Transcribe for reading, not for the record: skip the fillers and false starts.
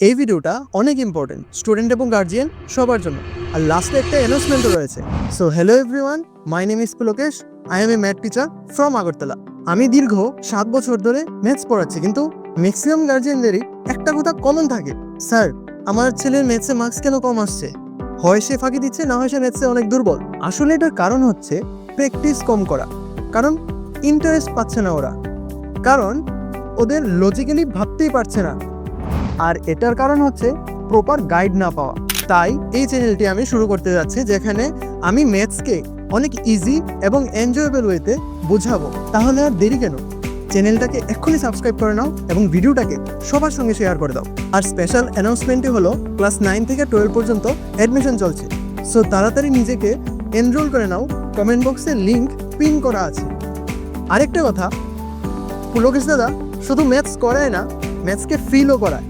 এই ভিডিওটা অনেক ইম্পর্টেন্ট স্টুডেন্ট এবং গার্জিয়ান সবার জন্য। আর লাস্টে একটা অ্যানাউন্সমেন্টও রয়েছে। So hello everyone, my name is Pulakesh. I M A math teacher from Agartala. আমি দীর্ঘ 7 বছর ধরে ম্যাথস পড়াচ্ছি, কিন্তু ম্যাক্সিমাম গার্জিয়ানদেরই একটা কথা কমন থাকে, স্যার আমার ছেলের ম্যাথসে মার্কস কেন কম আসছে? হয় সে ফাঁকি দিচ্ছে, না হয় সে ম্যাথসে অনেক দুর্বল। আসলে এটার কারণ হচ্ছে প্র্যাকটিস কম করা, কারণ ইন্টারেস্ট পাচ্ছে না ওরা, কারণ ওদের লজিক্যালি ভাবতেই পারছে না, আর এটার কারণ হচ্ছে প্রপার গাইড না পাওয়া। তাই এই চ্যানেলটি আমি শুরু করতে যাচ্ছি, যেখানে আমি ম্যাথসকে অনেক ইজি এবং এনজয়েবল ওয়েতে বোঝাবো। তাহলে আর দেরি কেন, চ্যানেলটাকে এক্ষুনি সাবস্ক্রাইব করে নাও এবং ভিডিওটাকে সবার সঙ্গে শেয়ার করে দাও। আর স্পেশাল অ্যানাউন্সমেন্টটি হলো ক্লাস 9 থেকে 12 পর্যন্ত অ্যাডমিশন চলছে। সো তাড়াতাড়ি নিজেকে এনরোল করে নাও, কমেন্ট বক্সে লিঙ্ক পিন করা আছে। আরেকটা কথা, পুলকেশ দাদা শুধু ম্যাথস করায় না, ম্যাথসকে ফিলও করায়।